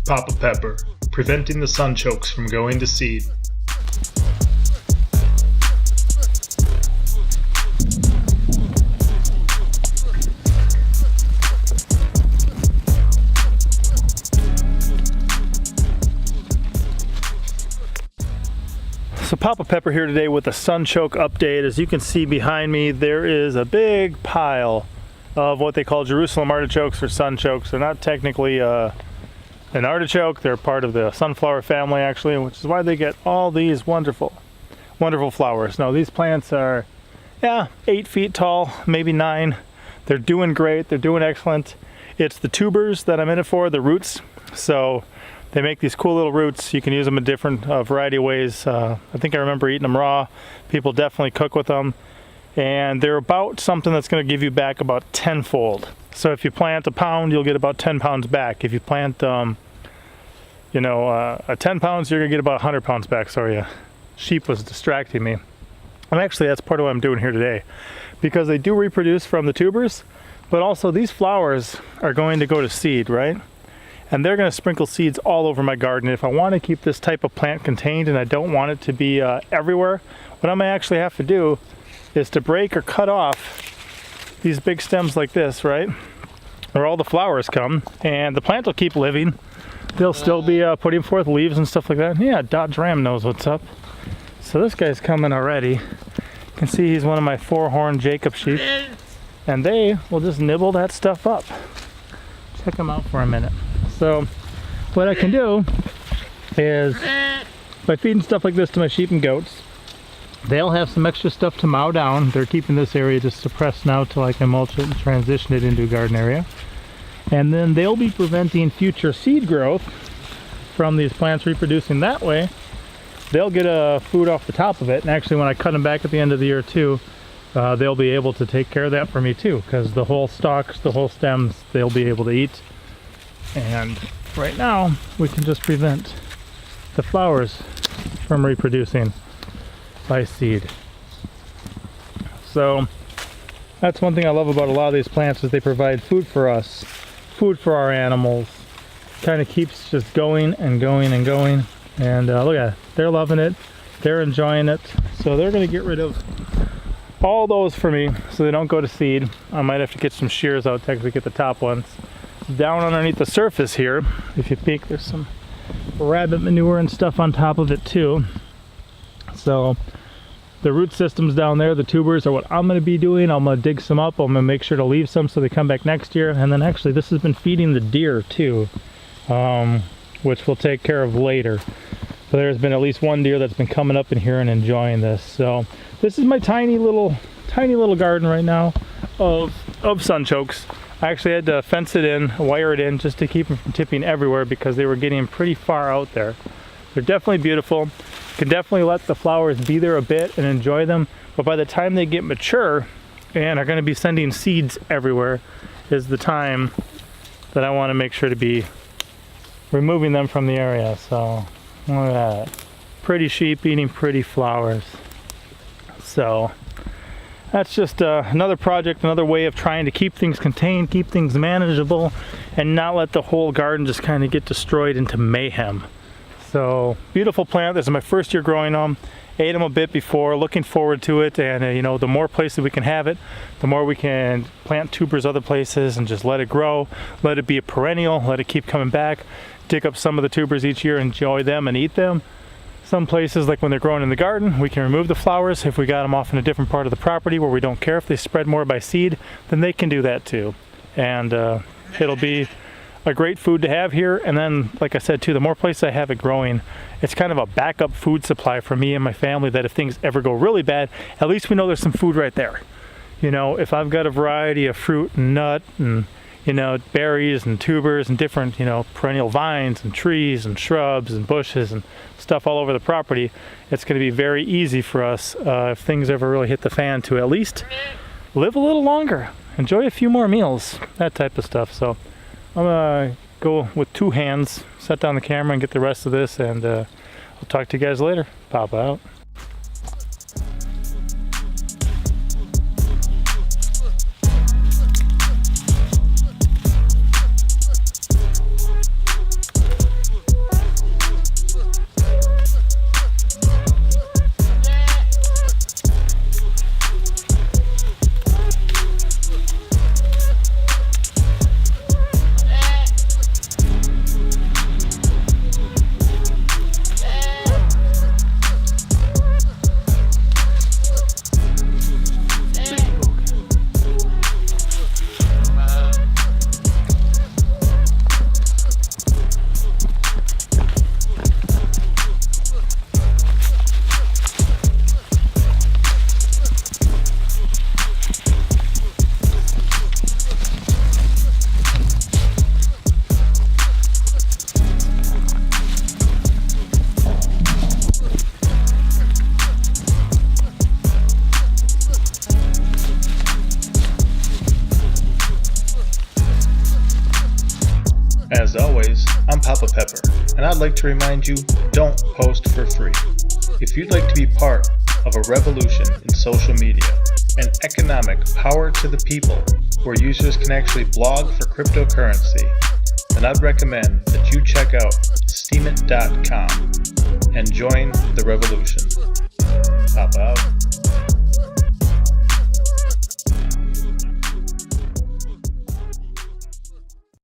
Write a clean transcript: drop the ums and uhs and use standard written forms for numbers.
Papa Pepper, preventing the sunchokes from going to seed. So Papa Pepper here today with a sunchoke update. As you can see behind me, there is a big pile of what they call Jerusalem Artichokes or sunchokes. They're not technically an artichoke, they're part of the sunflower family actually, which is why they get all these wonderful flowers. Now these plants are 8 feet tall, maybe 9. They're doing great, they're doing excellent. It's the tubers that I'm in it for, the roots. So they make these cool little roots. You can use them in different variety of ways. I think I remember eating them raw. People definitely cook with them. And they're about something that's going to give you back about tenfold. So if you plant a pound, you'll get about 10 pounds back. If you plant, 10 pounds, you're going to get about 100 pounds back. Sorry, sheep was distracting me. And actually, that's part of what I'm doing here today. Because they do reproduce from the tubers, but also these flowers are going to go to seed, right? And they're going to sprinkle seeds all over my garden. If I want to keep this type of plant contained and I don't want it to be everywhere, what I may actually have to do is to break or cut off these big stems like this, right? Where all the flowers come, and the plant will keep living. They'll still be putting forth leaves and stuff like that. Yeah, Dodge Ram knows what's up. So this guy's coming already. You can see he's one of my 4-horn Jacob sheep. And they will just nibble that stuff up. Check them out for a minute. So what I can do is, by feeding stuff like this to my sheep and goats, they'll have some extra stuff to mow down. They're keeping this area just suppressed now till I can mulch it and transition it into a garden area. And then they'll be preventing future seed growth from these plants reproducing that way. They'll get food off the top of it, and actually when I cut them back at the end of the year too, they'll be able to take care of that for me too, because the whole stalks, the whole stems, they'll be able to eat. And right now we can just prevent the flowers from reproducing by seed. So that's one thing I love about a lot of these plants, is they provide food for us, food for our animals. Kind of keeps just going and going and going. And look at it, they're loving it, they're enjoying it. So they're going to get rid of all those for me so they don't go to seed. I might have to get some shears out to actually get the top ones. Down underneath the surface here, if you peek, there's some rabbit manure and stuff on top of it too. So the root systems down there, the tubers, are what I'm going to be doing. I'm going to dig some up. I'm going to make sure to leave some so they come back next year. And then actually this has been feeding the deer too, which we'll take care of later. So there's been at least one deer that's been coming up in here and enjoying this. So this is my tiny little garden right now of sunchokes. I actually had to fence it in, wire it in, just to keep them from tipping everywhere because they were getting pretty far out there. They're definitely beautiful. You can definitely let the flowers be there a bit and enjoy them, but by the time they get mature and are going to be sending seeds everywhere is the time that I want to make sure to be removing them from the area. So look at that. Pretty sheep eating pretty flowers. So that's just another project, another way of trying to keep things contained, keep things manageable, and not let the whole garden just kind of get destroyed into mayhem. So beautiful plant. This is my first year growing them. Ate them a bit before, looking forward to it. And the more places we can have it, the more we can plant tubers other places and just let it grow, let it be a perennial, let it keep coming back, dig up some of the tubers each year, enjoy them and eat them. Some places, like when they're growing in the garden, we can remove the flowers. If we got them off in a different part of the property where we don't care if they spread more by seed, then they can do that too. And it'll be a great food to have here. And then, like I said too, the more places I have it growing, it's kind of a backup food supply for me and my family, that if things ever go really bad, at least we know there's some food right there. If I've got a variety of fruit and nut and berries and tubers and different, perennial vines and trees and shrubs and bushes and stuff all over the property, it's going to be very easy for us if things ever really hit the fan to at least live a little longer, enjoy a few more meals, that type of stuff. So I'm going to go with 2 hands, set down the camera and get the rest of this, and I'll talk to you guys later. Papa out. always, I'm Papa Pepper, and I'd like to remind you, don't post for free. If you'd like to be part of a revolution in social media, an economic power to the people where users can actually blog for cryptocurrency, then I'd recommend that you check out steemit.com and join the revolution.